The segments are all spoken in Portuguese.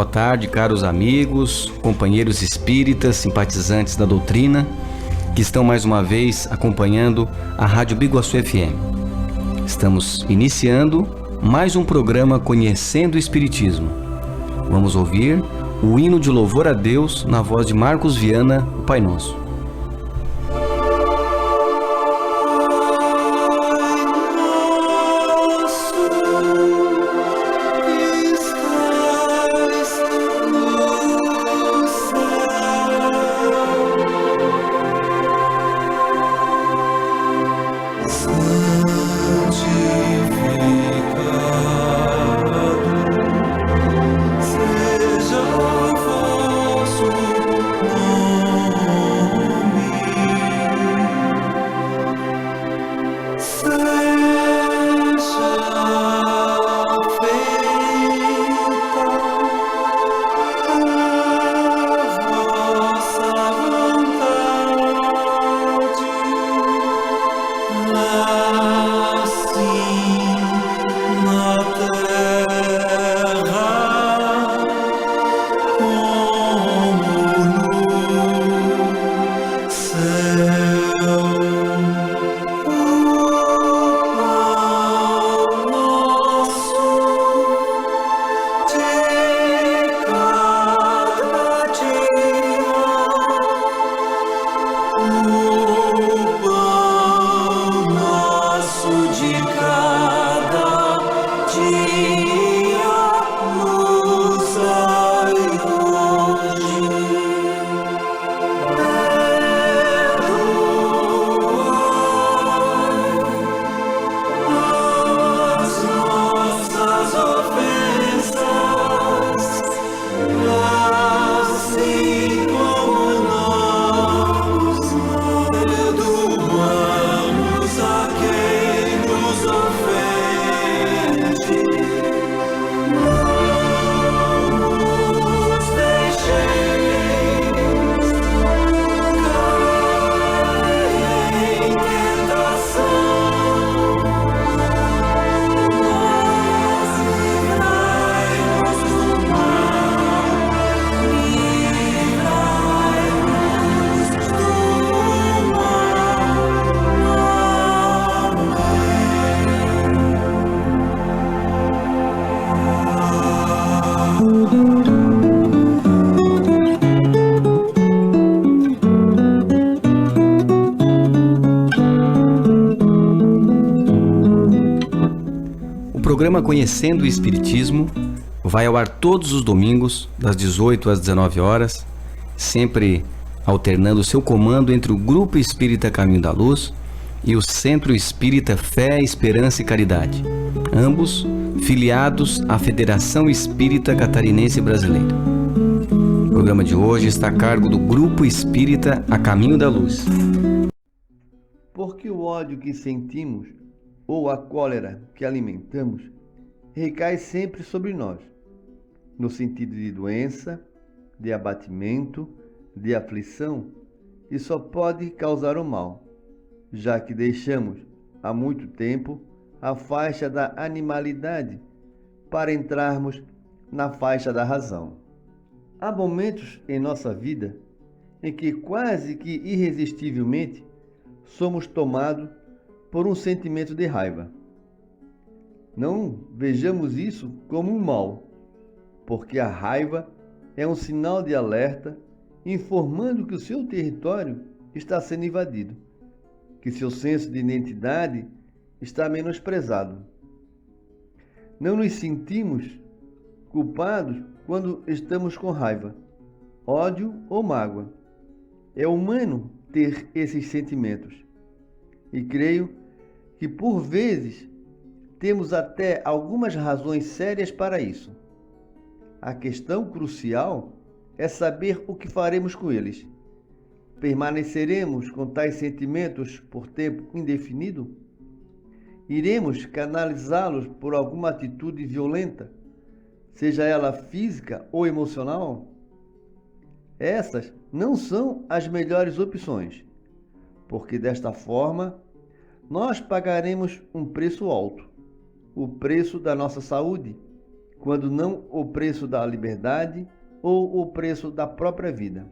Boa tarde, caros amigos, companheiros espíritas, simpatizantes da doutrina, que estão mais uma vez acompanhando a Rádio Biguaçu FM. Estamos iniciando mais um programa Conhecendo o Espiritismo. Vamos ouvir o hino de louvor a Deus na voz de Marcos Viana, o Pai Nosso. O programa Conhecendo o Espiritismo vai ao ar todos os domingos, das 18 às 19 horas, sempre alternando seu comando entre o Grupo Espírita Caminho da Luz e o Centro Espírita Fé, Esperança e Caridade, ambos filiados à Federação Espírita Catarinense Brasileira. O programa de hoje está a cargo do Grupo Espírita A Caminho da Luz. Por porque o ódio que sentimos ou a cólera que alimentamos recai sempre sobre nós, no sentido de doença, de abatimento, de aflição, e só pode causar o mal, já que deixamos há muito tempo a faixa da animalidade para entrarmos na faixa da razão. Há momentos em nossa vida em que quase que irresistivelmente somos tomados por um sentimento de raiva. Não vejamos isso como um mal, porque a raiva é um sinal de alerta informando que o seu território está sendo invadido, que seu senso de identidade está menosprezado. Não nos sentimos culpados quando estamos com raiva, ódio ou mágoa. É humano ter esses sentimentos. E creio que por vezes temos até algumas razões sérias para isso. A questão crucial é saber o que faremos com eles. Permaneceremos com tais sentimentos por tempo indefinido? Iremos canalizá-los por alguma atitude violenta, seja ela física ou emocional? Essas não são as melhores opções, porque desta forma nós pagaremos um preço alto, o preço da nossa saúde, quando não o preço da liberdade ou o preço da própria vida.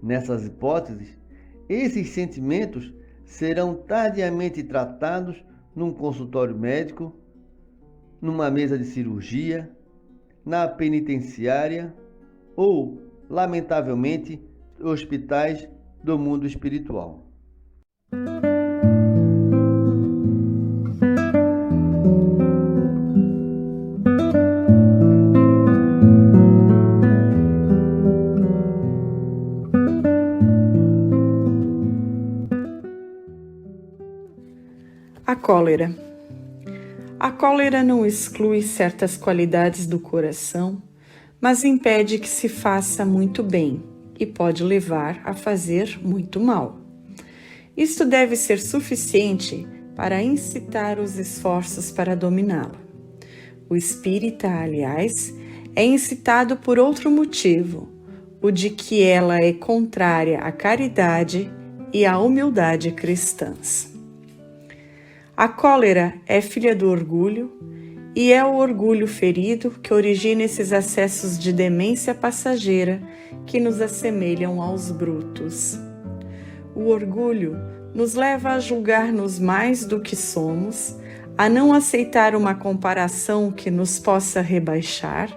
Nessas hipóteses, esses sentimentos serão tardiamente tratados num consultório médico, numa mesa de cirurgia, na penitenciária ou, lamentavelmente, hospitais do mundo espiritual. A cólera. A cólera não exclui certas qualidades do coração, mas impede que se faça muito bem e pode levar a fazer muito mal. Isto deve ser suficiente para incitar os esforços para dominá-la. O espírita, aliás, é incitado por outro motivo, o de que ela é contrária à caridade e à humildade cristãs. A cólera é filha do orgulho e é o orgulho ferido que origina esses acessos de demência passageira que nos assemelham aos brutos. O orgulho nos leva a julgar-nos mais do que somos, a não aceitar uma comparação que nos possa rebaixar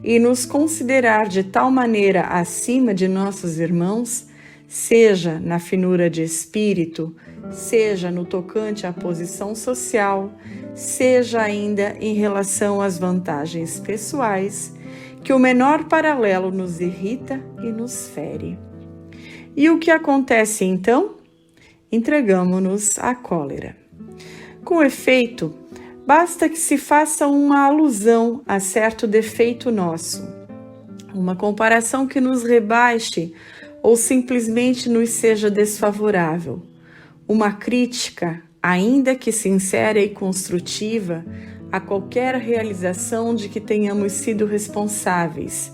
e nos considerar de tal maneira acima de nossos irmãos, seja na finura de espírito, seja no tocante à posição social, seja ainda em relação às vantagens pessoais, que o menor paralelo nos irrita e nos fere. E o que acontece então? Entregamo-nos à cólera. Com efeito, basta que se faça uma alusão a certo defeito nosso, uma comparação que nos rebaixe ou simplesmente nos seja desfavorável, uma crítica, ainda que sincera e construtiva, a qualquer realização de que tenhamos sido responsáveis,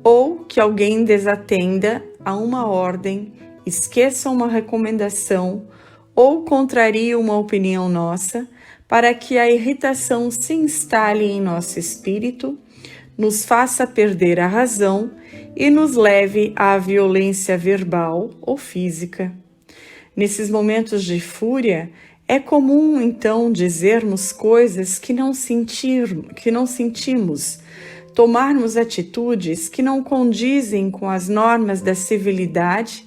ou que alguém desatenda a uma ordem, esqueça uma recomendação ou contrarie uma opinião nossa, para que a irritação se instale em nosso espírito, nos faça perder a razão e nos leve à violência verbal ou física. Nesses momentos de fúria, é comum, então, dizermos coisas que não sentimos, tomarmos atitudes que não condizem com as normas da civilidade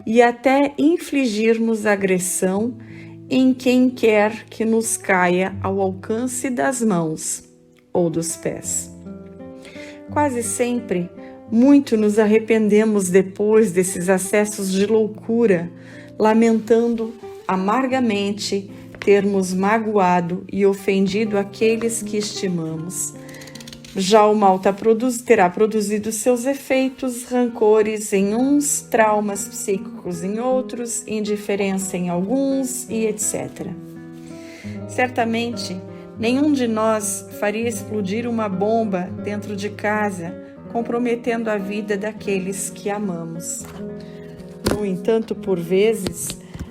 e até infligirmos agressão em quem quer que nos caia ao alcance das mãos ou dos pés. Quase sempre, muito nos arrependemos depois desses acessos de loucura, lamentando amargamente termos magoado e ofendido aqueles que estimamos, Já o mal terá produzido seus efeitos, rancores em uns, traumas psíquicos em outros, indiferença em alguns e etc. Certamente, nenhum de nós faria explodir uma bomba dentro de casa, comprometendo a vida daqueles que amamos. No entanto, por vezes,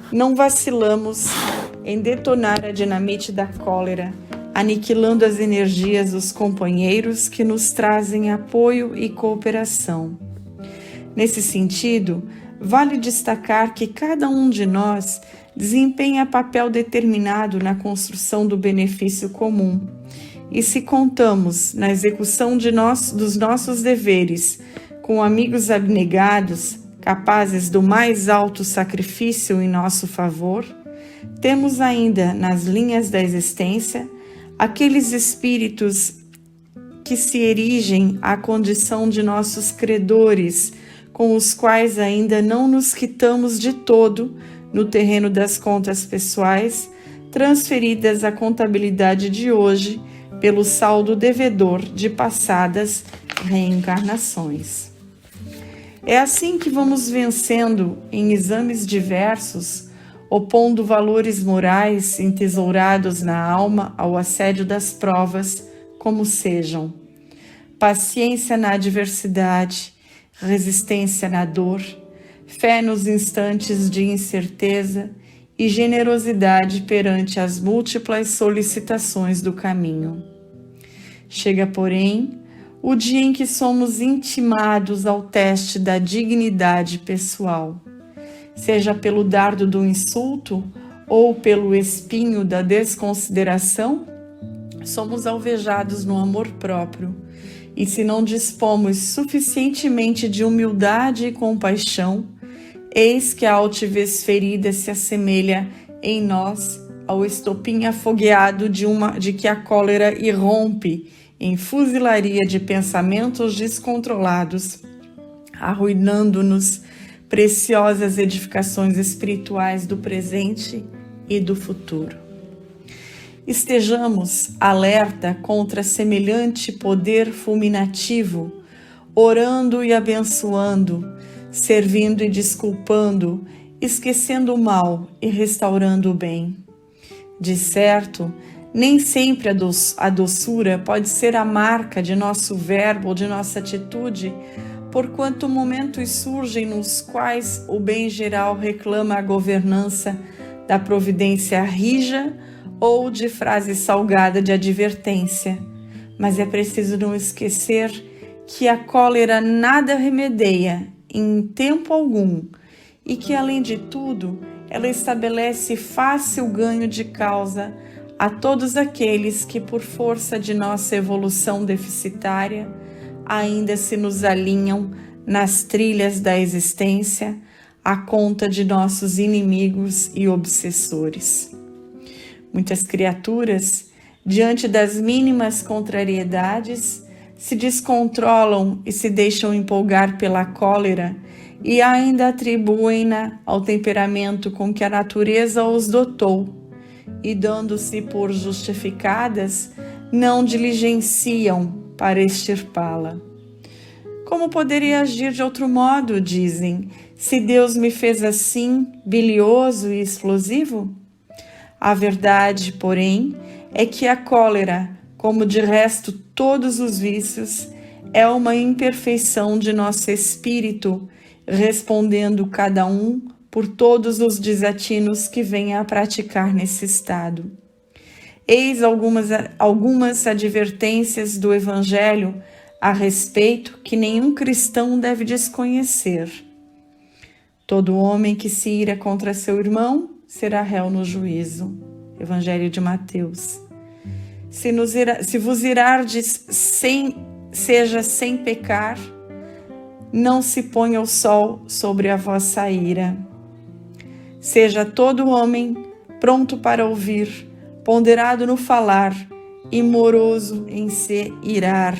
não vacilamos em detonar a dinamite da cólera, aniquilando as energias dos companheiros que nos trazem apoio e cooperação. Nesse sentido, vale destacar que cada um de nós desempenha papel determinado na construção do benefício comum. E se contamos na execução dos nossos deveres com amigos abnegados, capazes do mais alto sacrifício em nosso favor, temos ainda nas linhas da existência aqueles espíritos que se erigem à condição de nossos credores, com os quais ainda não nos quitamos de todo no terreno das contas pessoais, transferidas à contabilidade de hoje pelo saldo devedor de passadas reencarnações. É assim que vamos vencendo em exames diversos, opondo valores morais entesourados na alma ao assédio das provas, como sejam paciência na adversidade, resistência na dor, fé nos instantes de incerteza e generosidade perante as múltiplas solicitações do caminho. Chega, porém, o dia em que somos intimados ao teste da dignidade pessoal, seja pelo dardo do insulto ou pelo espinho da desconsideração, somos alvejados no amor próprio, e se não dispomos suficientemente de humildade e compaixão, eis que a altivez ferida se assemelha em nós ao estopim afogueado de que a cólera irrompe em fuzilaria de pensamentos descontrolados, arruinando-nos preciosas edificações espirituais do presente e do futuro. Estejamos alerta contra semelhante poder fulminativo, orando e abençoando, servindo e desculpando, esquecendo o mal e restaurando o bem. De certo, nem sempre a doçura pode ser a marca de nosso verbo ou de nossa atitude, porquanto momentos surgem nos quais o bem geral reclama a governança da providência rija ou de frase salgada de advertência. Mas é preciso não esquecer que a cólera nada remedeia em tempo algum e que, além de tudo, ela estabelece fácil ganho de causa a todos aqueles que, por força de nossa evolução deficitária, ainda se nos alinham nas trilhas da existência à conta de nossos inimigos e obsessores. Muitas criaturas, diante das mínimas contrariedades, se descontrolam e se deixam empolgar pela cólera e ainda atribuem-na ao temperamento com que a natureza os dotou e, dando-se por justificadas, não diligenciam para extirpá-la. Como poderia agir de outro modo, dizem, se Deus me fez assim, bilioso e explosivo? A verdade, porém, é que a cólera, como de resto todos os vícios, é uma imperfeição de nosso espírito, respondendo cada um por todos os desatinos que venha a praticar nesse estado. Eis algumas advertências do Evangelho a respeito que nenhum cristão deve desconhecer. Todo homem que se ira contra seu irmão será réu no juízo. Evangelho de Mateus. Se vos irardes seja sem pecar, não se ponha o sol sobre a vossa ira. Seja todo homem pronto para ouvir, ponderado no falar e moroso em se irar,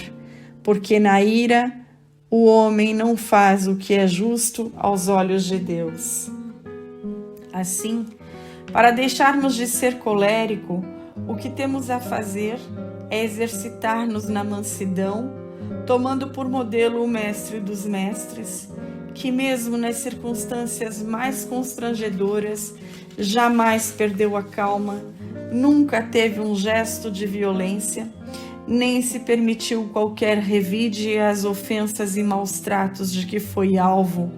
porque na ira o homem não faz o que é justo aos olhos de Deus. Assim, para deixarmos de ser colérico, o que temos a fazer é exercitar-nos na mansidão, tomando por modelo o Mestre dos Mestres, que mesmo nas circunstâncias mais constrangedoras, jamais perdeu a calma, nunca teve um gesto de violência, nem se permitiu qualquer revide às ofensas e maus tratos de que foi alvo,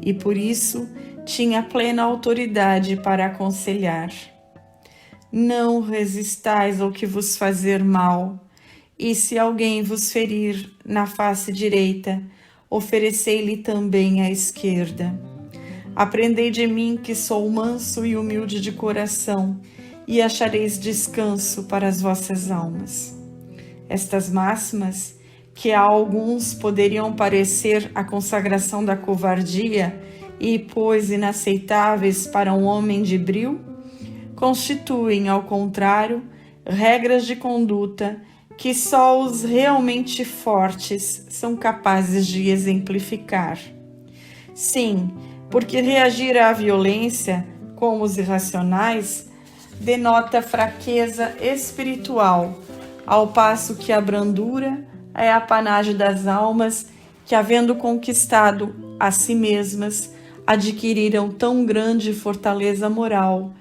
e por isso tinha plena autoridade para aconselhar. Não resistais ao que vos fazer mal, e se alguém vos ferir na face direita, oferecei-lhe também a esquerda. Aprendei de mim que sou manso e humilde de coração, e achareis descanso para as vossas almas. Estas máximas, que a alguns poderiam parecer a consagração da covardia e, pois, inaceitáveis para um homem de bril, constituem, ao contrário, regras de conduta que só os realmente fortes são capazes de exemplificar. Sim, porque reagir à violência, como os irracionais, denota fraqueza espiritual, ao passo que a brandura é apanágio das almas que, havendo conquistado a si mesmas, adquiriram tão grande fortaleza moral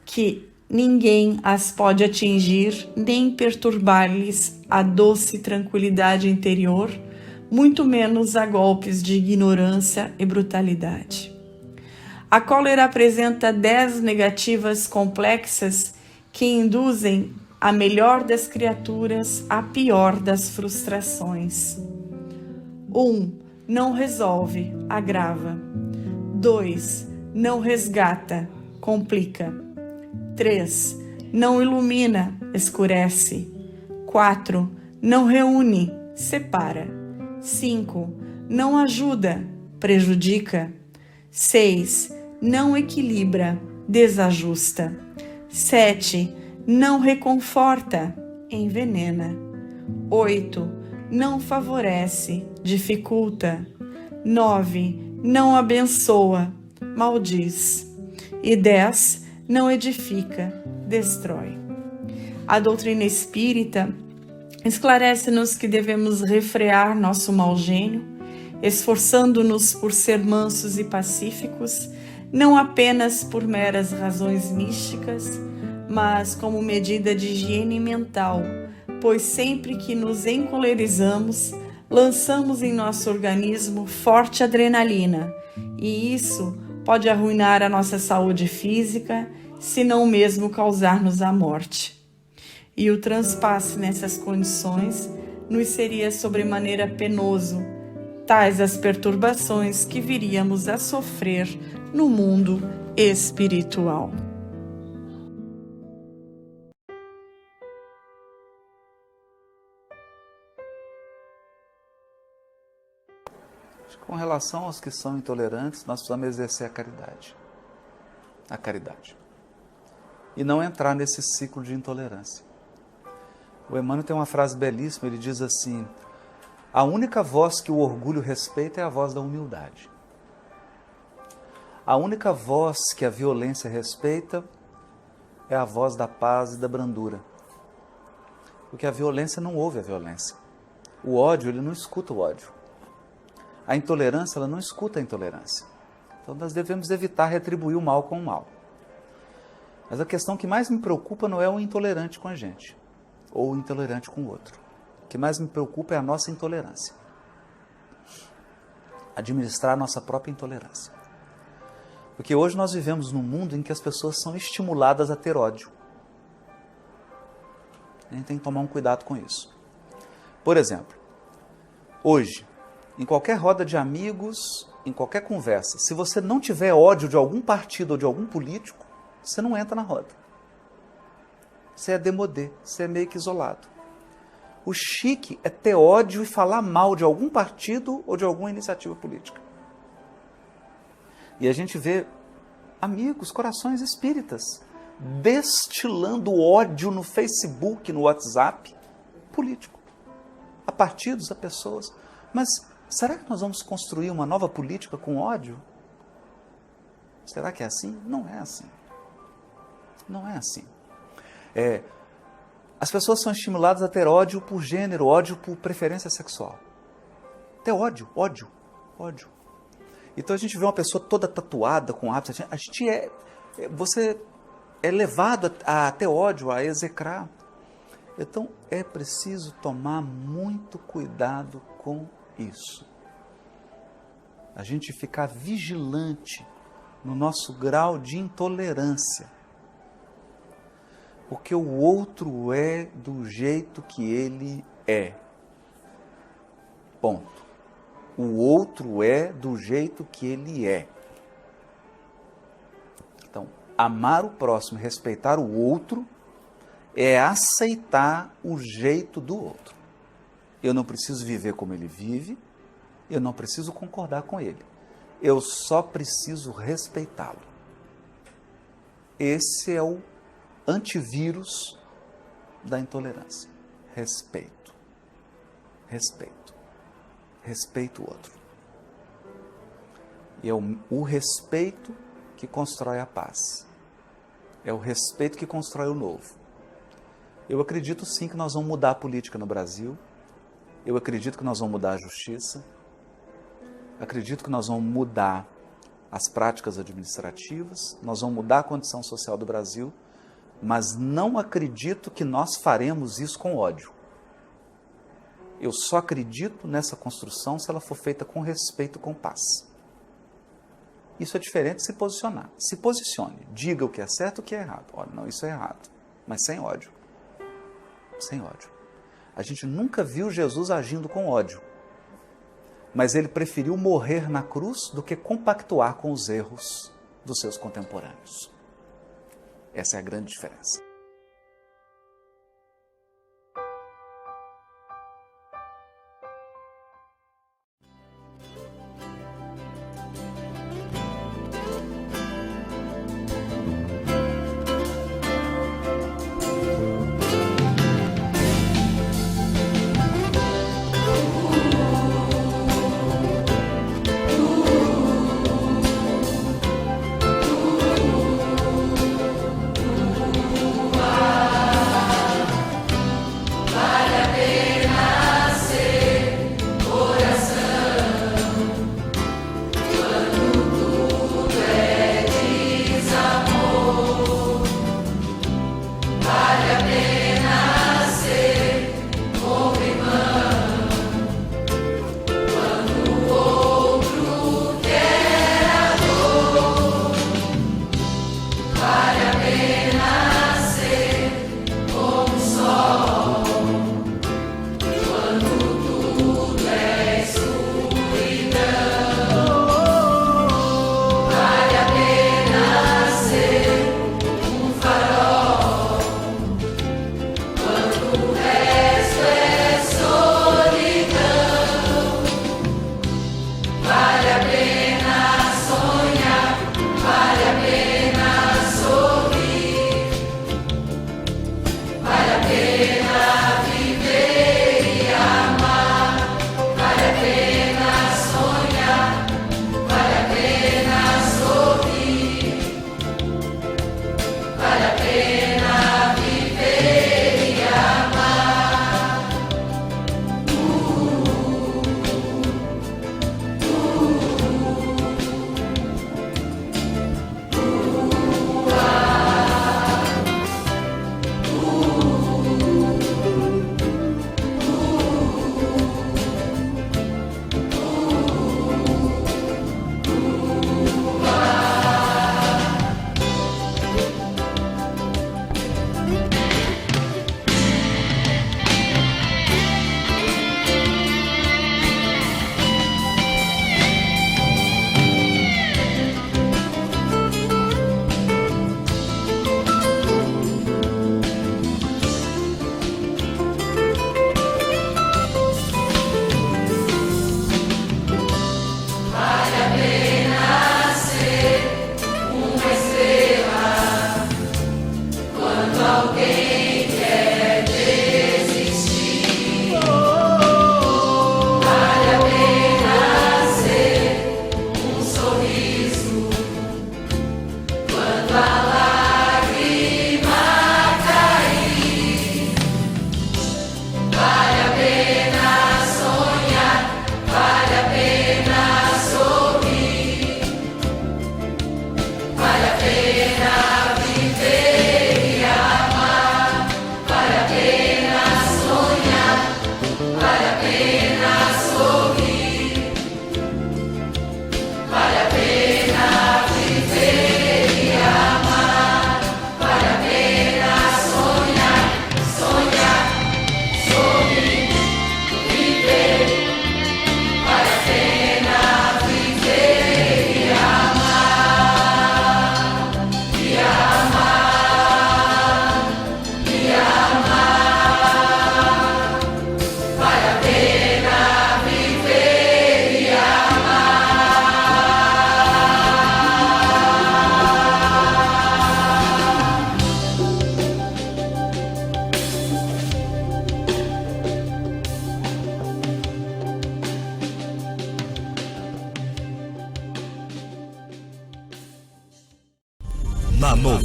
que ninguém as pode atingir nem perturbar-lhes a doce tranquilidade interior, muito menos a golpes de ignorância e brutalidade. A cólera apresenta 10 negativas complexas que induzem a melhor das criaturas à pior das frustrações. 1. Não resolve, agrava. 2. Não resgata, complica. 3. Não ilumina, escurece. 4. Não reúne, separa. 5. Não ajuda, prejudica. 6. Não equilibra, desajusta. 7. Não reconforta, envenena. 8. Não favorece, dificulta. 9. Não abençoa, maldiz. E 10. Não edifica, destrói. A doutrina espírita esclarece-nos que devemos refrear nosso mau gênio, esforçando-nos por ser mansos e pacíficos, não apenas por meras razões místicas, mas como medida de higiene mental, pois sempre que nos encolerizamos, lançamos em nosso organismo forte adrenalina, e isso pode arruinar a nossa saúde física, se não mesmo causar-nos a morte. E o transpasse nessas condições nos seria sobremaneira penoso, tais as perturbações que viríamos a sofrer no mundo espiritual. Com relação aos que são intolerantes, nós precisamos exercer a caridade. A caridade. E não entrar nesse ciclo de intolerância. O Emmanuel tem uma frase belíssima, ele diz assim: a única voz que o orgulho respeita é a voz da humildade. A única voz que a violência respeita é a voz da paz e da brandura. Porque a violência não ouve a violência. O ódio, ele não escuta o ódio. A intolerância, ela não escuta a intolerância. Então nós devemos evitar retribuir o mal com o mal. Mas a questão que mais me preocupa não é o intolerante com a gente, ou o intolerante com o outro. O que mais me preocupa é a nossa intolerância. Administrar a nossa própria intolerância. Porque hoje nós vivemos num mundo em que as pessoas são estimuladas a ter ódio. A gente tem que tomar um cuidado com isso. Por exemplo, hoje, em qualquer roda de amigos, em qualquer conversa, se você não tiver ódio de algum partido ou de algum político, você não entra na roda. Você é demodê, você é meio que isolado. O chique é ter ódio e falar mal de algum partido ou de alguma iniciativa política. E a gente vê amigos, corações espíritas, destilando ódio no Facebook, no WhatsApp, político. A partidos, a pessoas. Mas será que nós vamos construir uma nova política com ódio? Será que é assim? Não é assim. Não é assim. As pessoas são estimuladas a ter ódio por gênero, ódio por preferência sexual. Ter ódio. Então a gente vê uma pessoa toda tatuada com hábitos, você é levado a ter ódio, a execrar. Então é preciso tomar muito cuidado com isso. A gente ficar vigilante no nosso grau de intolerância. Porque o outro é do jeito que ele é. Ponto. O outro é do jeito que ele é. Então, amar o próximo, respeitar o outro, é aceitar o jeito do outro. Eu não preciso viver como ele vive, eu não preciso concordar com ele. Eu só preciso respeitá-lo. Esse é o antivírus da intolerância. Respeito. Respeito. Respeito o outro. E é o respeito que constrói a paz. É o respeito que constrói o novo. Eu acredito sim que nós vamos mudar a política no Brasil. Eu acredito que nós vamos mudar a justiça. Acredito que nós vamos mudar as práticas administrativas. Nós vamos mudar a condição social do Brasil. Mas não acredito que nós faremos isso com ódio. Eu só acredito nessa construção se ela for feita com respeito, com paz. Isso é diferente de se posicionar. Se posicione, diga o que é certo e o que é errado. Olha, não, isso é errado, mas sem ódio. Sem ódio. A gente nunca viu Jesus agindo com ódio, mas ele preferiu morrer na cruz do que compactuar com os erros dos seus contemporâneos. Essa é a grande diferença.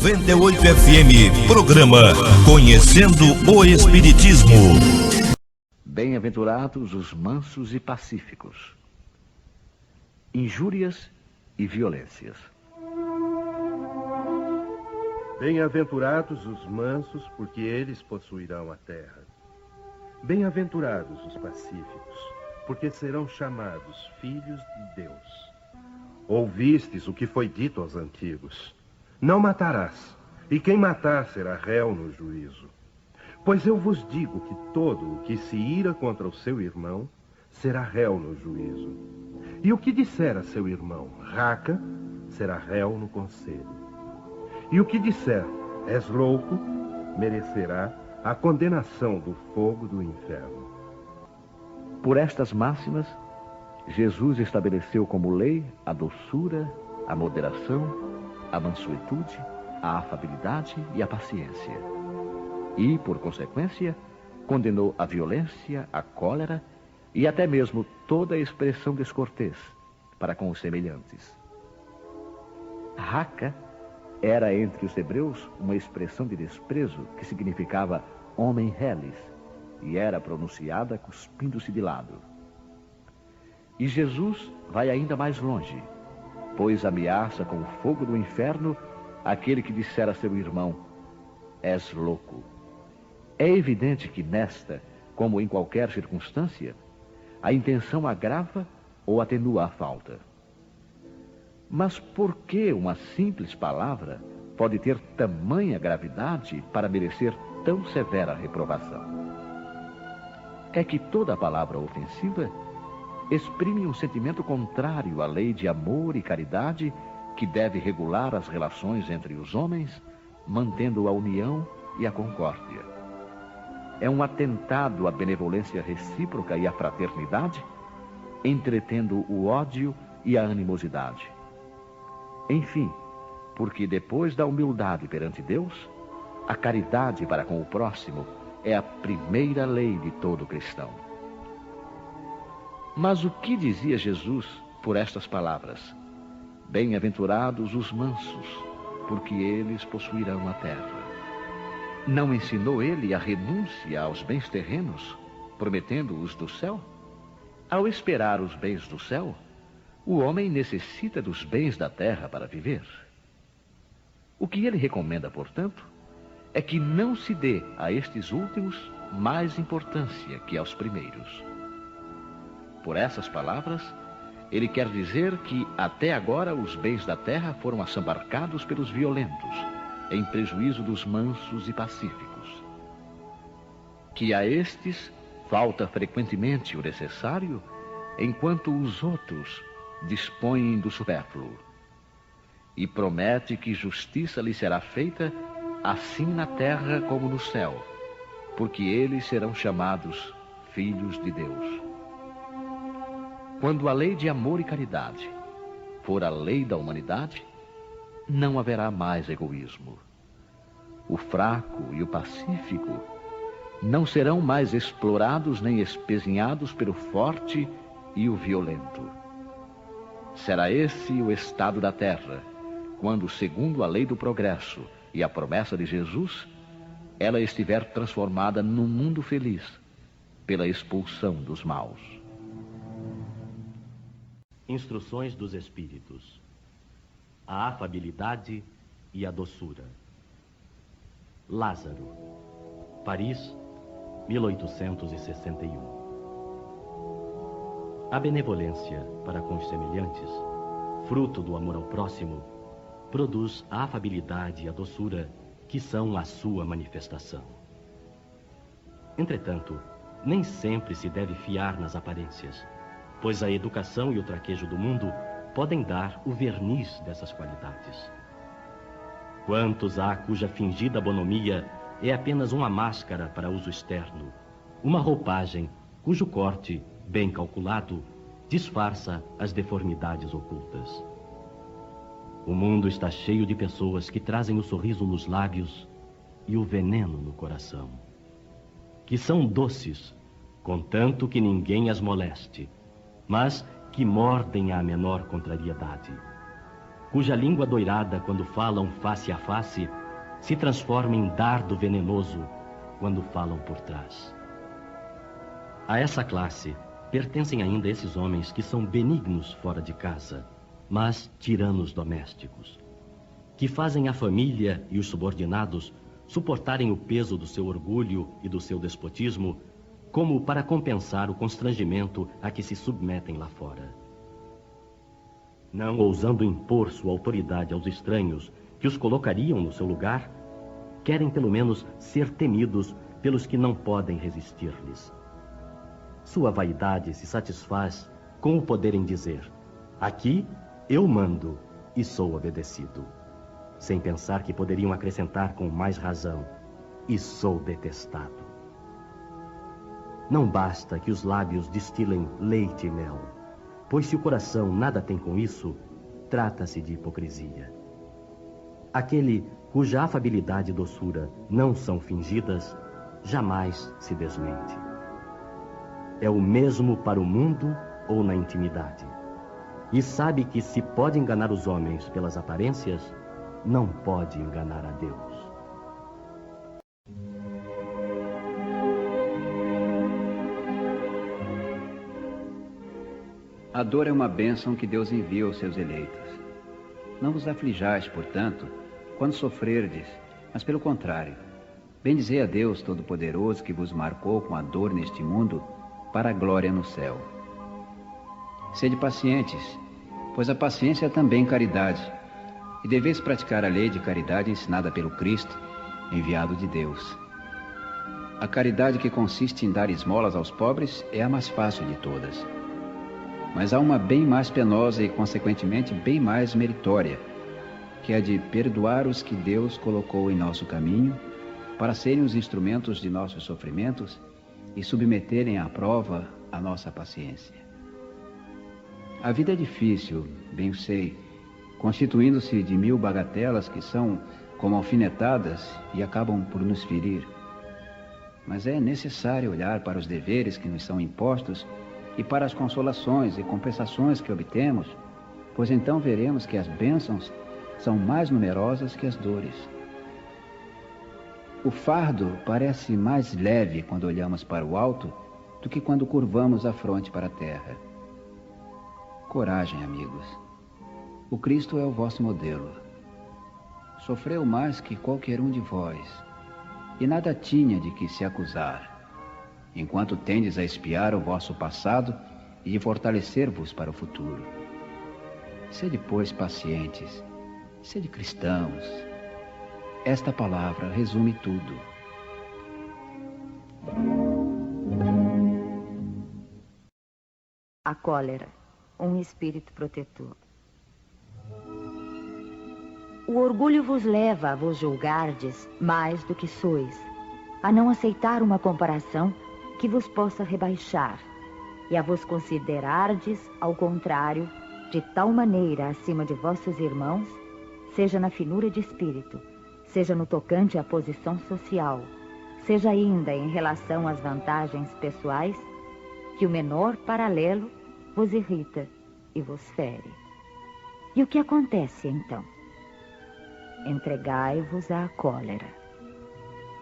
98 FM, programa Conhecendo o Espiritismo. Bem-aventurados os mansos e pacíficos. Injúrias e violências. Bem-aventurados os mansos, porque eles possuirão a terra. Bem-aventurados os pacíficos, porque serão chamados filhos de Deus. Ouvistes o que foi dito aos antigos: não matarás, e quem matar será réu no juízo. Pois eu vos digo que todo o que se ira contra o seu irmão será réu no juízo. E o que disser a seu irmão, raca, será réu no conselho. E o que disser, és louco, merecerá a condenação do fogo do inferno. Por estas máximas, Jesus estabeleceu como lei a doçura, a moderação, a mansuetude, a afabilidade e a paciência. E, por consequência, condenou a violência, a cólera e até mesmo toda a expressão descortês para com os semelhantes. Raca era entre os hebreus uma expressão de desprezo que significava homem reles e era pronunciada cuspindo-se de lado. E Jesus vai ainda mais longe, pois ameaça com o fogo do inferno aquele que disser a seu irmão: és louco. É evidente que nesta, como em qualquer circunstância, a intenção agrava ou atenua a falta. Mas por que uma simples palavra pode ter tamanha gravidade para merecer tão severa reprovação? É que toda palavra ofensiva exprime um sentimento contrário à lei de amor e caridade que deve regular as relações entre os homens, mantendo a união e a concórdia. É um atentado à benevolência recíproca e à fraternidade, entretendo o ódio e a animosidade. Enfim, porque depois da humildade perante Deus, a caridade para com o próximo é a primeira lei de todo cristão. Mas o que dizia Jesus por estas palavras? Bem-aventurados os mansos, porque eles possuirão a terra. Não ensinou ele a renúncia aos bens terrenos, prometendo-os do céu? Ao esperar os bens do céu, o homem necessita dos bens da terra para viver. O que ele recomenda, portanto, é que não se dê a estes últimos mais importância que aos primeiros. Por essas palavras, ele quer dizer que até agora os bens da terra foram assambarcados pelos violentos, em prejuízo dos mansos e pacíficos. Que a estes falta frequentemente o necessário, enquanto os outros dispõem do supérfluo. E promete que justiça lhe será feita assim na terra como no céu, porque eles serão chamados filhos de Deus. Quando a lei de amor e caridade for a lei da humanidade, não haverá mais egoísmo. O fraco e o pacífico não serão mais explorados nem espezinhados pelo forte e o violento. Será esse o estado da terra, quando, segundo a lei do progresso e a promessa de Jesus, ela estiver transformada num mundo feliz pela expulsão dos maus. Instruções dos Espíritos: a afabilidade e a doçura. Lázaro, Paris, 1861. A benevolência para com os semelhantes, fruto do amor ao próximo, produz a afabilidade e a doçura, que são a sua manifestação. Entretanto, nem sempre se deve fiar nas aparências, pois a educação e o traquejo do mundo podem dar o verniz dessas qualidades. Quantos há cuja fingida bonomia é apenas uma máscara para uso externo, uma roupagem cujo corte, bem calculado, disfarça as deformidades ocultas. O mundo está cheio de pessoas que trazem o sorriso nos lábios e o veneno no coração, que são doces, contanto que ninguém as moleste, mas que mordem à menor contrariedade. cuja língua doirada, quando falam face a face, se transforma em dardo venenoso quando falam por trás. A essa classe pertencem ainda esses homens que são benignos fora de casa, mas tiranos domésticos, que fazem a família e os subordinados suportarem o peso do seu orgulho e do seu despotismo, como para compensar o constrangimento a que se submetem lá fora. Não ousando impor sua autoridade aos estranhos que os colocariam no seu lugar, querem pelo menos ser temidos pelos que não podem resistir-lhes. Sua vaidade se satisfaz com o poderem dizer: aqui eu mando e sou obedecido, sem pensar que poderiam acrescentar com mais razão: e sou detestado. Não basta que os lábios destilem leite e mel, pois se o coração nada tem com isso, trata-se de hipocrisia. Aquele cuja afabilidade e doçura não são fingidas, jamais se desmente. É o mesmo para o mundo ou na intimidade, e sabe que se pode enganar os homens pelas aparências, não pode enganar a Deus. A dor é uma bênção que Deus envia aos seus eleitos. Não vos aflijais, portanto, quando sofrerdes, mas pelo contrário, bendizei a Deus Todo-Poderoso que vos marcou com a dor neste mundo para a glória no céu. Sede pacientes, pois a paciência é também caridade, e deveis praticar a lei de caridade ensinada pelo Cristo, enviado de Deus. A caridade que consiste em dar esmolas aos pobres é a mais fácil de todas. Mas há uma bem mais penosa e, consequentemente, bem mais meritória, que é a de perdoar os que Deus colocou em nosso caminho para serem os instrumentos de nossos sofrimentos e submeterem à prova a nossa paciência. A vida é difícil, bem o sei, constituindo-se de 1000 bagatelas que são como alfinetadas e acabam por nos ferir. Mas é necessário olhar para os deveres que nos são impostos e para as consolações e compensações que obtemos, pois então veremos que as bênçãos são mais numerosas que as dores. O fardo parece mais leve quando olhamos para o alto do que quando curvamos a fronte para a terra. Coragem, amigos. O Cristo é o vosso modelo. Sofreu mais que qualquer um de vós, e nada tinha de que se acusar, enquanto tendes a espiar o vosso passado e de fortalecer-vos para o futuro. Sede, pois, pacientes, sede cristãos. Esta palavra resume tudo. A cólera, um espírito protetor. O orgulho vos leva a vos julgardes mais do que sois, a não aceitar uma comparação que vos possa rebaixar, e a vos considerardes, ao contrário, de tal maneira acima de vossos irmãos, seja na finura de espírito, seja no tocante à posição social, seja ainda em relação às vantagens pessoais, que o menor paralelo vos irrita e vos fere. E o que acontece então? Entregai-vos à cólera.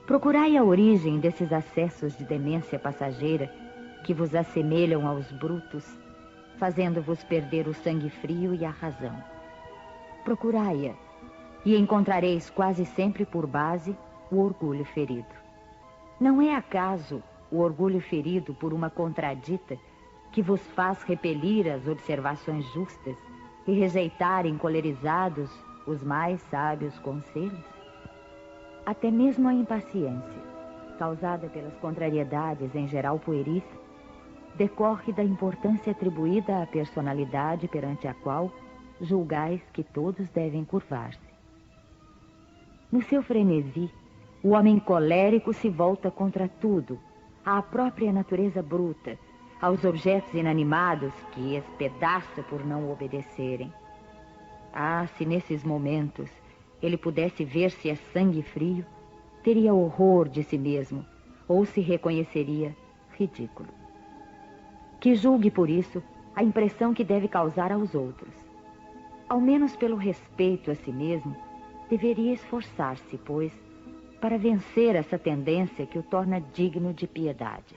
Procurai a origem desses acessos de demência passageira que vos assemelham aos brutos, fazendo-vos perder o sangue frio e a razão. Procurai-a, e encontrareis quase sempre por base o orgulho ferido. Não é acaso o orgulho ferido por uma contradita que vos faz repelir as observações justas e rejeitar encolerizados os mais sábios conselhos? Até mesmo a impaciência, causada pelas contrariedades em geral pueris, decorre da importância atribuída à personalidade perante a qual julgais que todos devem curvar-se. No seu frenesi, o homem colérico se volta contra tudo, à própria natureza bruta, aos objetos inanimados que espedaça por não obedecerem. Ah, se nesses momentos ele pudesse ver-se a sangue frio, teria horror de si mesmo, ou se reconheceria ridículo. Que julgue por isso a impressão que deve causar aos outros. Ao menos pelo respeito a si mesmo, deveria esforçar-se, pois, para vencer essa tendência que o torna digno de piedade.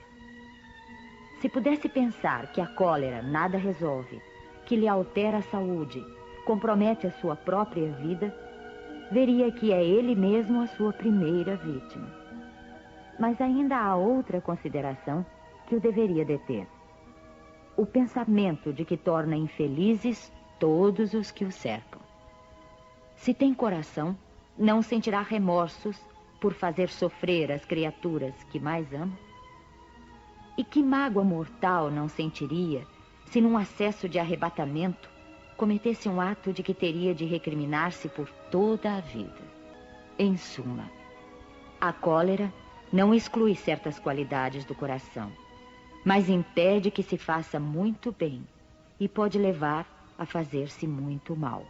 Se pudesse pensar que a cólera nada resolve, que lhe altera a saúde, compromete a sua própria vida, veria que é ele mesmo a sua primeira vítima. Mas ainda há outra consideração que o deveria deter. O pensamento de que torna infelizes todos os que o cercam. Se tem coração, não sentirá remorsos por fazer sofrer as criaturas que mais ama? E que mágoa mortal não sentiria se num acesso de arrebatamento cometesse um ato de que teria de recriminar-se por toda a vida? Em suma, a cólera não exclui certas qualidades do coração, mas impede que se faça muito bem e pode levar a fazer-se muito mal.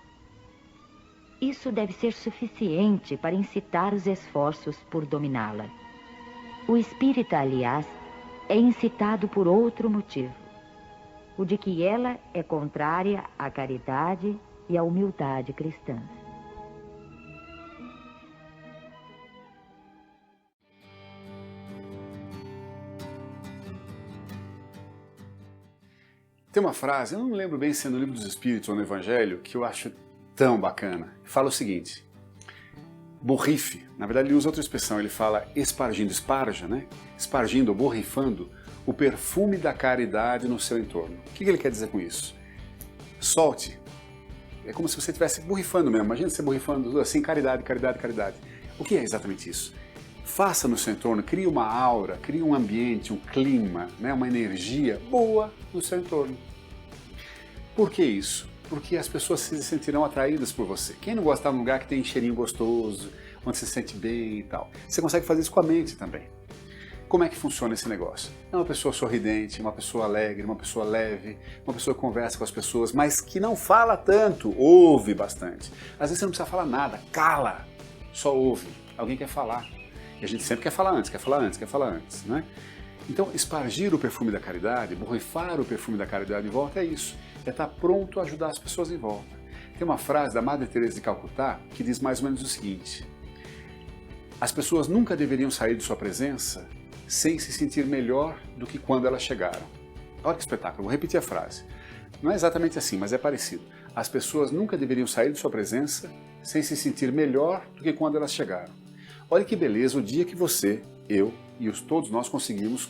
Isso deve ser suficiente para incitar os esforços por dominá-la. O espírita, aliás, é incitado por outro motivo, o de que ela é contrária à caridade e à humildade cristã. Tem uma frase, eu não lembro bem se é no Livro dos Espíritos ou no Evangelho, que eu acho tão bacana. Fala o seguinte: borrife, na verdade ele usa outra expressão, ele fala espargindo, esparja, né? Espargindo ou borrifando o perfume da caridade no seu entorno. O que ele quer dizer com isso? Solte. É como se você estivesse borrifando mesmo. Imagina você borrifando assim, caridade, caridade, caridade. O que é exatamente isso? Faça no seu entorno, crie uma aura, crie um ambiente, um clima, né, uma energia boa no seu entorno. Por que isso? Porque as pessoas se sentirão atraídas por você. Quem não gosta de estar num lugar que tem cheirinho gostoso, onde se sente bem e tal? Você consegue fazer isso com a mente também. Como é que funciona esse negócio? É uma pessoa sorridente, uma pessoa alegre, uma pessoa leve, uma pessoa que conversa com as pessoas, mas que não fala tanto, ouve bastante. Às vezes você não precisa falar nada, cala, só ouve. Alguém quer falar. E a gente sempre quer falar antes, quer falar antes, quer falar antes, né? Então, espargir o perfume da caridade, borrifar o perfume da caridade em volta é isso. É estar pronto a ajudar as pessoas em volta. Tem uma frase da Madre Teresa de Calcutá que diz mais ou menos o seguinte: as pessoas nunca deveriam sair de sua presença sem se sentir melhor do que quando elas chegaram. Olha que espetáculo, vou repetir a frase. Não é exatamente assim, mas é parecido. As pessoas nunca deveriam sair de sua presença sem se sentir melhor do que quando elas chegaram. Olha que beleza o dia que você, eu e todos nós conseguimos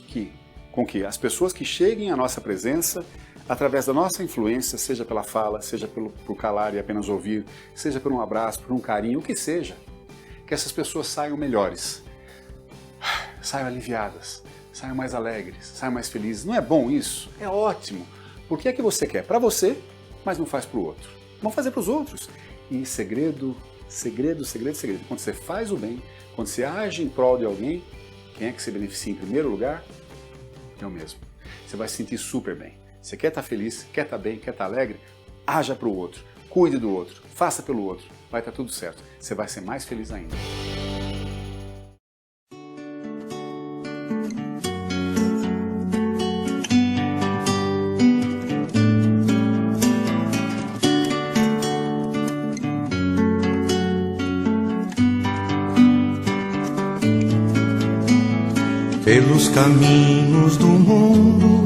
com que as pessoas que cheguem à nossa presença, através da nossa influência, seja pela fala, seja por calar e apenas ouvir, seja por um abraço, por um carinho, o que seja, que essas pessoas saiam melhores, saiam aliviadas, saiam mais alegres, saiam mais felizes. Não é bom isso? É ótimo. Por que é que você quer? Para você, mas não faz para o outro. Vamos fazer para os outros. E segredo, segredo, segredo, segredo. Quando você faz o bem, quando você age em prol de alguém, quem é que se beneficia em primeiro lugar? Eu mesmo. Você vai se sentir super bem. Você quer estar feliz, quer estar bem, quer estar alegre? Haja para o outro, cuide do outro, faça pelo outro. Vai estar tudo certo. Você vai ser mais feliz ainda. Pelos caminhos do mundo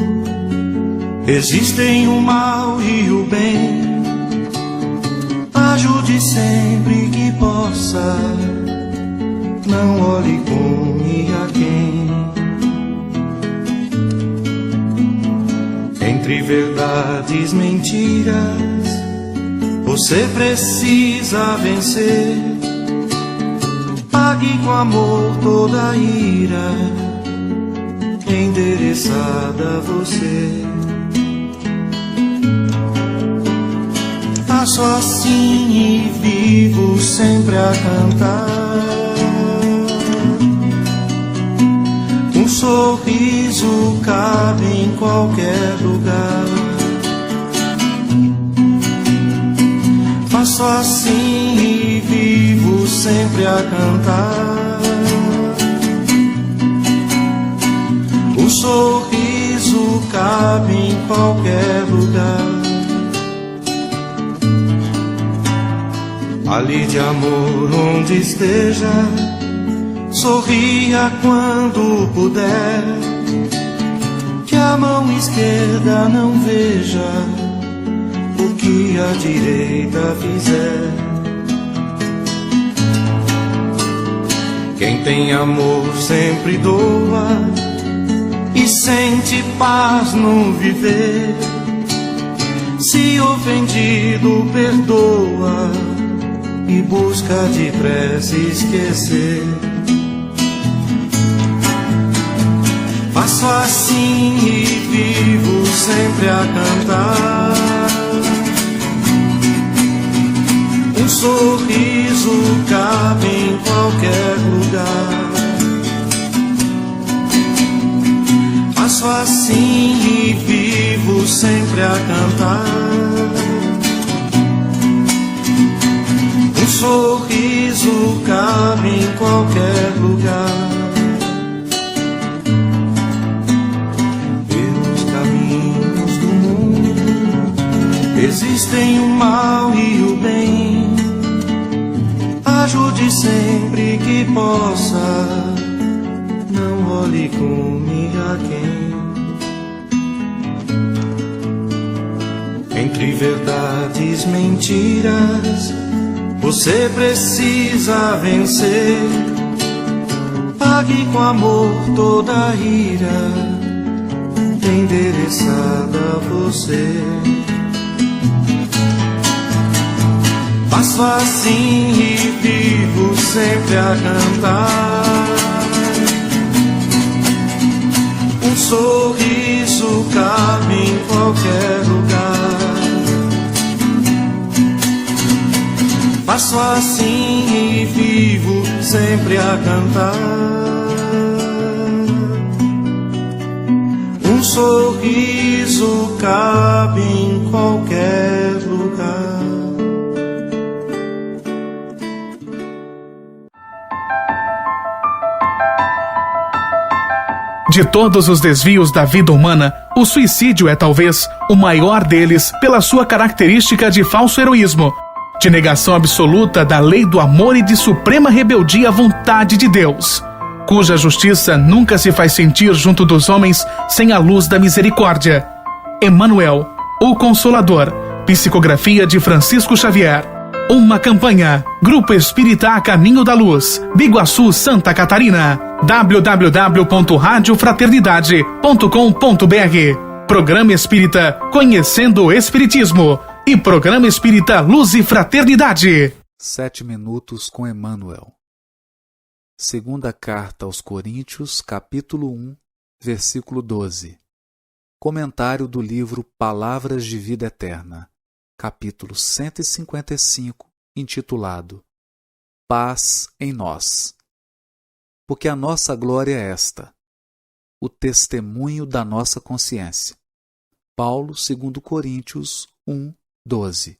existem o mal e o bem. Ajude sempre que possa, não olhe com e a quem. Entre verdades e mentiras, você precisa vencer. Pague com amor toda a ira endereçada a você. Faço assim e vivo sempre a cantar. Um sorriso cabe em qualquer lugar. Faço assim e vivo sempre a cantar. Um sorriso cabe em qualquer lugar. ali de amor onde esteja, sorria quando puder, que a mão esquerda não veja o que a direita fizer. Quem tem amor sempre doa e sente paz no viver. Se ofendido, perdoa e busca depressa esquecer. Faço assim e vivo sempre a cantar. Um sorriso cabe em qualquer lugar. Faço assim e vivo sempre a cantar. Um sorriso cabe em qualquer lugar. Pelos caminhos do mundo existem o mal e o bem. Ajude sempre que possa, não olhe com quem. Entre verdades e mentiras, você precisa vencer. Pague com amor toda a ira endereçada a você. Faço assim e vivo sempre a cantar. Um sorriso cabe em qualquer lugar. Faço assim e vivo sempre a cantar. Um sorriso cabe em qualquer lugar. De todos os desvios da vida humana, o suicídio é talvez o maior deles pela sua característica de falso heroísmo, de negação absoluta da lei do amor e de suprema rebeldia à vontade de Deus, cuja justiça nunca se faz sentir junto dos homens sem a luz da misericórdia. Emmanuel, o Consolador, psicografia de Francisco Xavier. Uma campanha, Grupo Espírita A Caminho da Luz, Biguaçu, Santa Catarina. www.radiofraternidade.com.br. Programa Espírita Conhecendo o Espiritismo e Programa Espírita Luz e Fraternidade. 7 minutos com Emmanuel. Segunda Carta aos Coríntios, capítulo 1, versículo 12. Comentário do livro Palavras de Vida Eterna, capítulo 155, intitulado Paz em Nós. Porque a nossa glória é esta, o testemunho da nossa consciência. Paulo, 2 Coríntios 1, 12.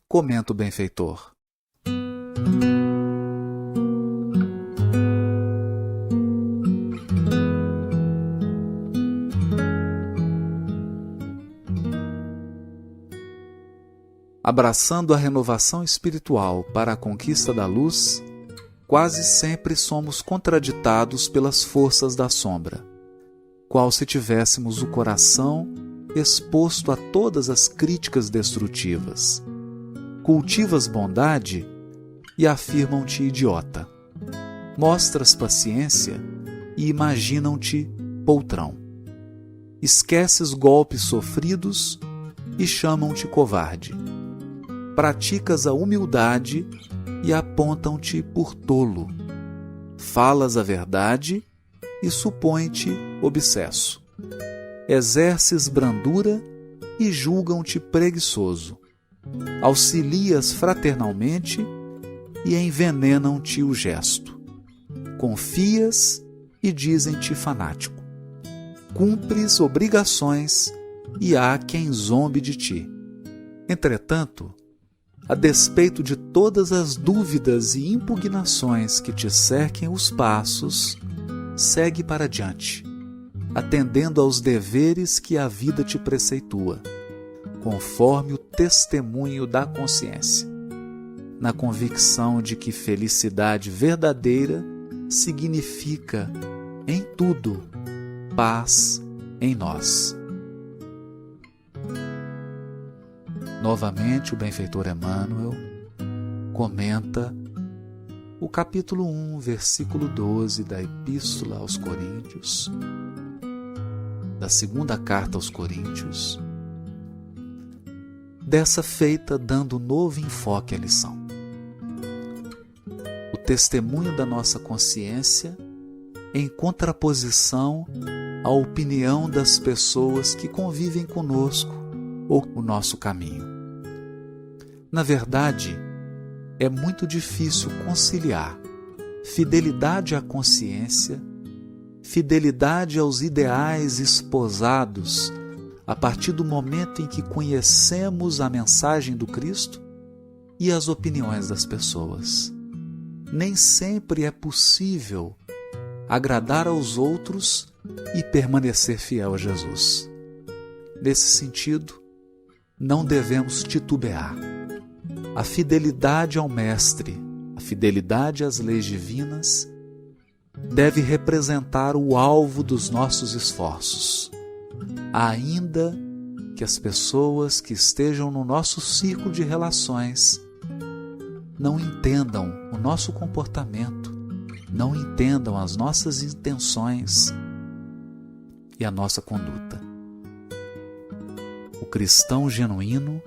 Comenta o benfeitor. Abraçando a renovação espiritual para a conquista da luz, quase sempre somos contraditados pelas forças da sombra, qual se tivéssemos o coração exposto a todas as críticas destrutivas. Cultivas bondade e afirmam-te idiota. Mostras paciência e imaginam-te poltrão. Esqueces golpes sofridos e chamam-te covarde. Praticas a humildade e apontam-te por tolo. Falas a verdade e supõem-te obsesso. Exerces brandura e julgam-te preguiçoso. Auxilias fraternalmente e envenenam-te o gesto. Confias e dizem-te fanático. Cumpres obrigações e há quem zombe de ti. Entretanto, a despeito de todas as dúvidas e impugnações que te cerquem os passos, segue para diante, atendendo aos deveres que a vida te preceitua, conforme o testemunho da consciência. na convicção de que felicidade verdadeira significa, em tudo, paz em nós. Novamente, o benfeitor Emmanuel comenta o capítulo 1, versículo 12 da Epístola aos Coríntios, da segunda carta aos Coríntios, dessa feita dando novo enfoque à lição. O testemunho da nossa consciência em contraposição à opinião das pessoas que convivem conosco ou o nosso caminho. Na verdade, é muito difícil conciliar fidelidade à consciência, fidelidade aos ideais esposados a partir do momento em que conhecemos a mensagem do Cristo e as opiniões das pessoas. Nem sempre é possível agradar aos outros e permanecer fiel a Jesus. Nesse sentido, não devemos titubear. A fidelidade ao Mestre, a fidelidade às leis divinas, deve representar o alvo dos nossos esforços, ainda que as pessoas que estejam no nosso círculo de relações não entendam o nosso comportamento, não entendam as nossas intenções e a nossa conduta. O cristão genuíno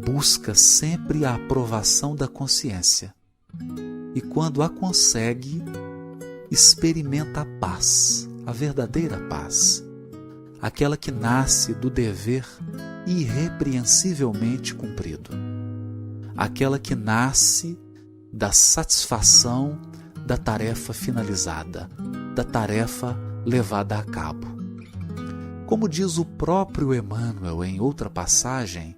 busca sempre a aprovação da consciência e, quando a consegue, experimenta a paz, a verdadeira paz, aquela que nasce do dever irrepreensivelmente cumprido, aquela que nasce da satisfação da tarefa finalizada, da tarefa levada a cabo. Como diz o próprio Emmanuel em outra passagem,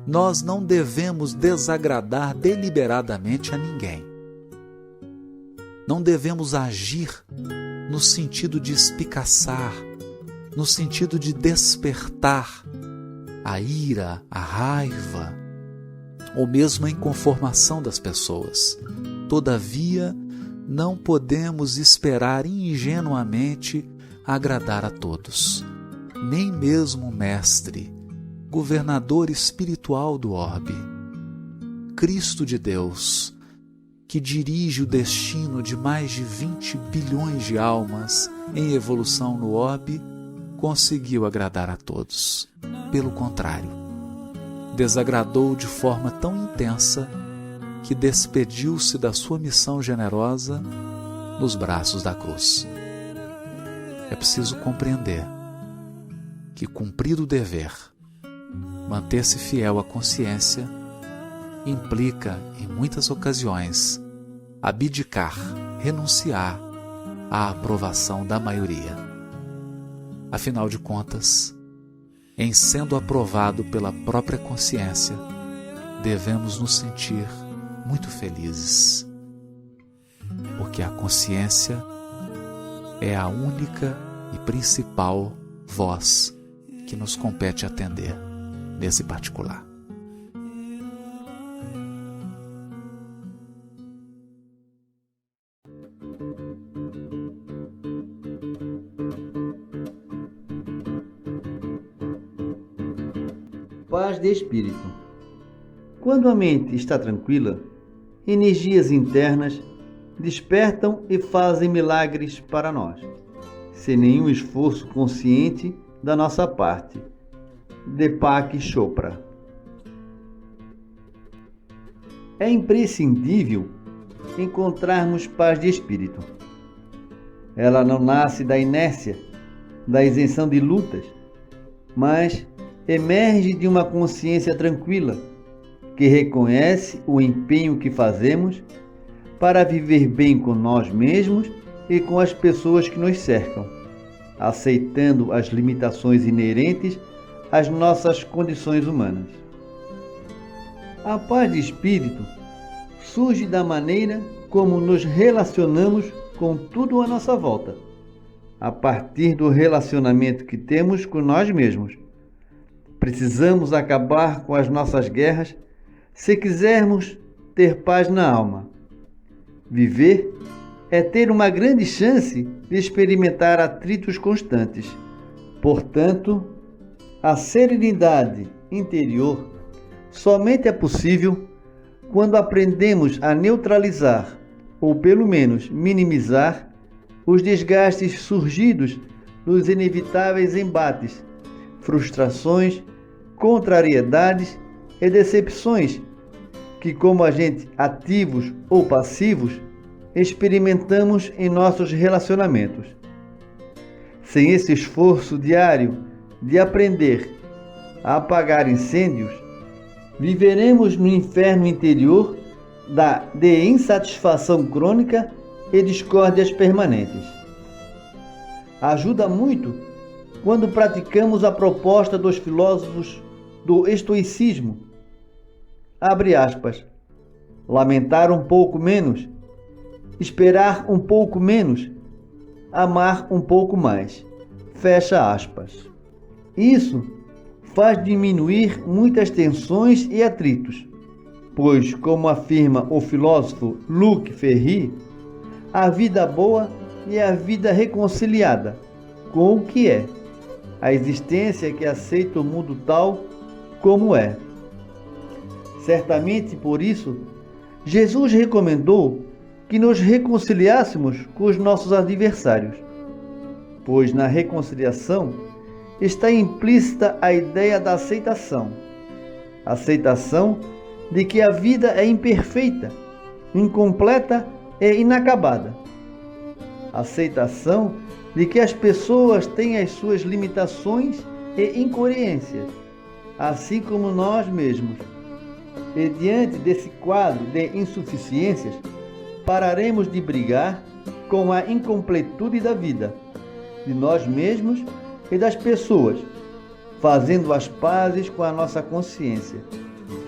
nós não devemos desagradar deliberadamente a ninguém. Não devemos agir no sentido de espicaçar, no sentido de despertar a ira, a raiva, ou mesmo a inconformação das pessoas. Todavia, não podemos esperar ingenuamente agradar a todos, nem mesmo o Mestre, governador espiritual do orbe, Cristo de Deus, que dirige o destino de mais de 20 bilhões de almas em evolução no orbe, conseguiu agradar a todos. Pelo contrário, desagradou de forma tão intensa que despediu-se da sua missão generosa nos braços da cruz. É preciso compreender que, cumprido o dever, manter-se fiel à consciência implica, em muitas ocasiões, abdicar, renunciar à aprovação da maioria. Afinal de contas, em sendo aprovado pela própria consciência, devemos nos sentir muito felizes, porque a consciência é a única e principal voz que nos compete atender nesse particular. Paz de espírito. Quando a mente está tranquila, energias internas despertam e fazem milagres para nós, sem nenhum esforço consciente da nossa parte. Deepak Chopra. É imprescindível encontrarmos paz de espírito. Ela não nasce da inércia, da isenção de lutas, mas emerge de uma consciência tranquila, que reconhece o empenho que fazemos para viver bem com nós mesmos e com as pessoas que nos cercam, aceitando as limitações inerentes às nossas condições humanas. A paz de espírito surge da maneira como nos relacionamos com tudo à nossa volta, a partir do relacionamento que temos com nós mesmos. Precisamos acabar com as nossas guerras se quisermos ter paz na alma. Viver é ter uma grande chance de experimentar atritos constantes. Portanto, a serenidade interior somente é possível quando aprendemos a neutralizar, ou pelo menos minimizar, os desgastes surgidos nos inevitáveis embates, frustrações, contrariedades e decepções que, como agentes ativos ou passivos, experimentamos em nossos relacionamentos. Sem esse esforço diário de aprender a apagar incêndios, viveremos no inferno interior de insatisfação crônica e discórdias permanentes. Ajuda muito quando praticamos a proposta dos filósofos do estoicismo. Abre aspas. Lamentar um pouco menos, esperar um pouco menos, amar um pouco mais. Fecha aspas. Isso faz diminuir muitas tensões e atritos, pois, como afirma o filósofo Luc Ferry, a vida boa é a vida reconciliada com o que é, a existência que aceita o mundo tal como é. Certamente por isso, Jesus recomendou que nos reconciliássemos com os nossos adversários, pois na reconciliação está implícita a ideia da aceitação. Aceitação de que a vida é imperfeita, incompleta e inacabada. Aceitação de que as pessoas têm as suas limitações e incoerências, assim como nós mesmos. E diante desse quadro de insuficiências, pararemos de brigar com a incompletude da vida, de nós mesmos e das pessoas, fazendo as pazes com a nossa consciência,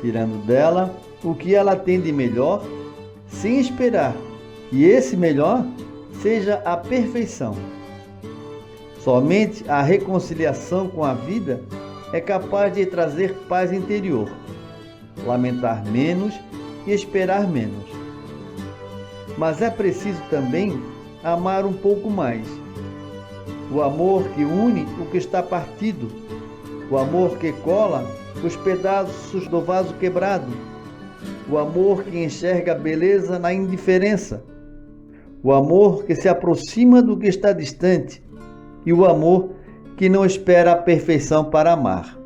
tirando dela o que ela tem de melhor, sem esperar que esse melhor seja a perfeição. Somente a reconciliação com a vida é capaz de trazer paz interior, lamentar menos e esperar menos. Mas é preciso também amar um pouco mais. O amor que une o que está partido, o amor que cola os pedaços do vaso quebrado, o amor que enxerga a beleza na indiferença, o amor que se aproxima do que está distante e o amor que não espera a perfeição para amar.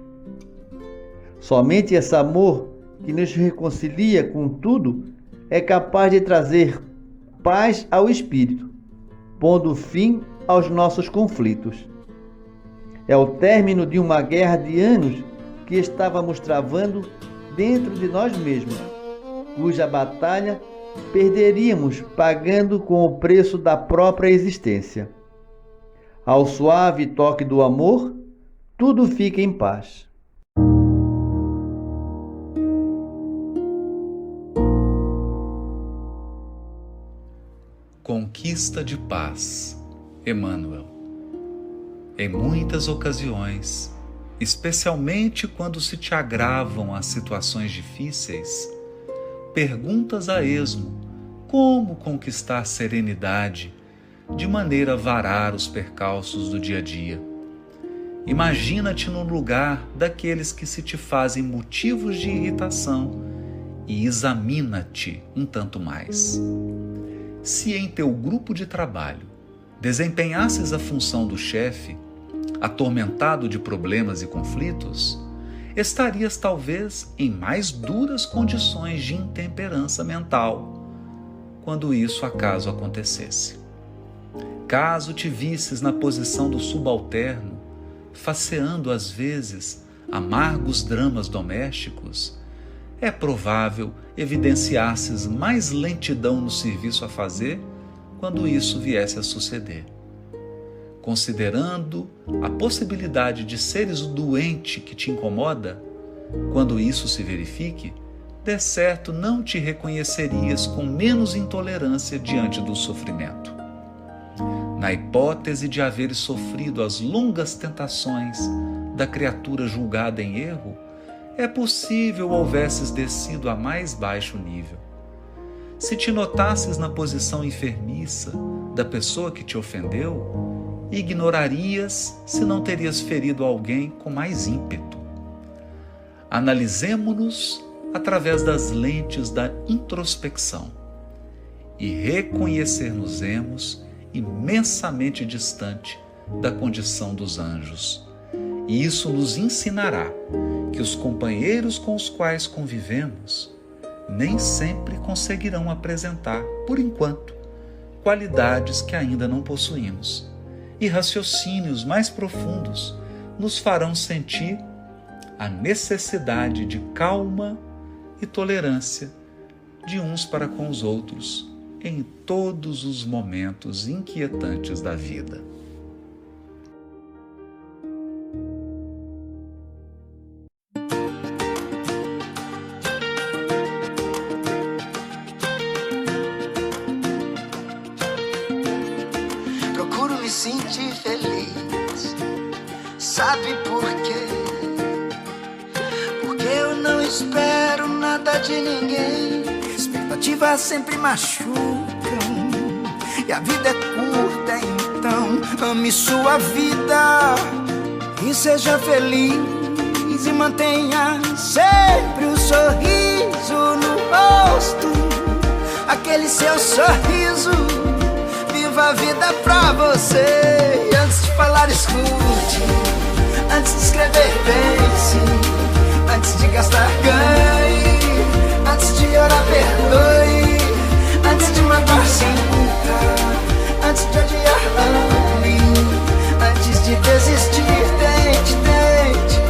Somente esse amor que nos reconcilia com tudo é capaz de trazer paz ao espírito, pondo fim aos nossos conflitos. É o término de uma guerra de anos que estávamos travando dentro de nós mesmos, cuja batalha perderíamos pagando com o preço da própria existência. Ao suave toque do amor, tudo fica em paz. Conquista de paz, Emmanuel. Em muitas ocasiões, especialmente quando se te agravam as situações difíceis, perguntas a esmo como conquistar serenidade de maneira a varar os percalços do dia a dia. Imagina-te no lugar daqueles que se te fazem motivos de irritação e examina-te um tanto mais. Se em teu grupo de trabalho desempenhasses a função do chefe, atormentado de problemas e conflitos, estarias talvez em mais duras condições de intemperança mental, quando isso acaso acontecesse. Caso te visses na posição do subalterno, faceando às vezes amargos dramas domésticos, é provável evidenciasses mais lentidão no serviço a fazer quando isso viesse a suceder. Considerando a possibilidade de seres o doente que te incomoda, quando isso se verifique, de certo não te reconhecerias com menos intolerância diante do sofrimento. Na hipótese de haveres sofrido as longas tentações da criatura julgada em erro, é possível houvesses descido a mais baixo nível. Se te notasses na posição enfermiça da pessoa que te ofendeu, ignorarias se não terias ferido alguém com mais ímpeto. Analisemo-nos através das lentes da introspecção e reconhecer-nos-emos imensamente distante da condição dos anjos. E isso nos ensinará que os companheiros com os quais convivemos nem sempre conseguirão apresentar, por enquanto, qualidades que ainda não possuímos, e raciocínios mais profundos nos farão sentir a necessidade de calma e tolerância de uns para com os outros em todos os momentos inquietantes da vida. Procuro me sentir feliz. Sabe por quê? Porque eu não espero nada de ninguém. Expectativas sempre machucam e a vida é curta, então ame sua vida e seja feliz e mantenha sempre um sorriso no rosto, aquele seu sorriso. Viva a vida pra você. E antes de falar, escute. Antes de escrever, pense. Antes de gastar, ganhe. Antes de orar, perdoe. Antes de magoar, sinta. Antes de odiar, ame. Antes de desistir, tente, tente.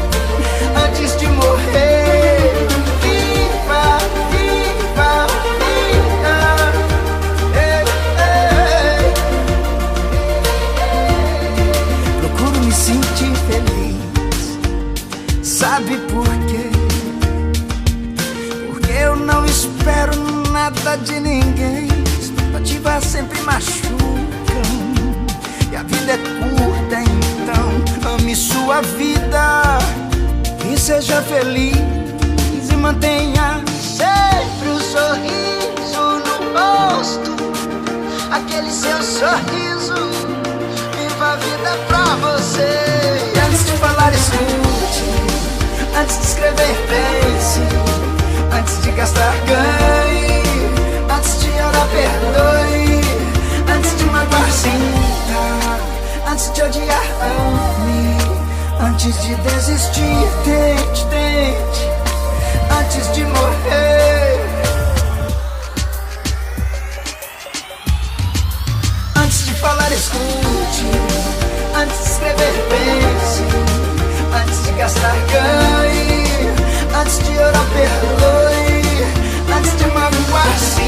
Antes de morrer, viva, viva, viva. Procuro me sentir feliz. Sabe por quê? Porque eu não espero nada de ninguém. Expectativas sempre machucam e a vida é curta, então ame sua vida e seja feliz e mantenha sempre um sorriso no rosto, aquele seu sorriso. Viva a vida pra você. E antes de falar, escute. Antes de escrever, pense. Antes de gastar, ganhe. Antes de orar, perdoe. Antes de magoar, sinta. Antes de odiar, ame. Antes de desistir, tente, tente. Antes de morrer. Antes de falar, escute. Antes de escrever, pense. Antes de gastar, ganhe. Antes de orar, perdoe. Antes de magoar, sinta.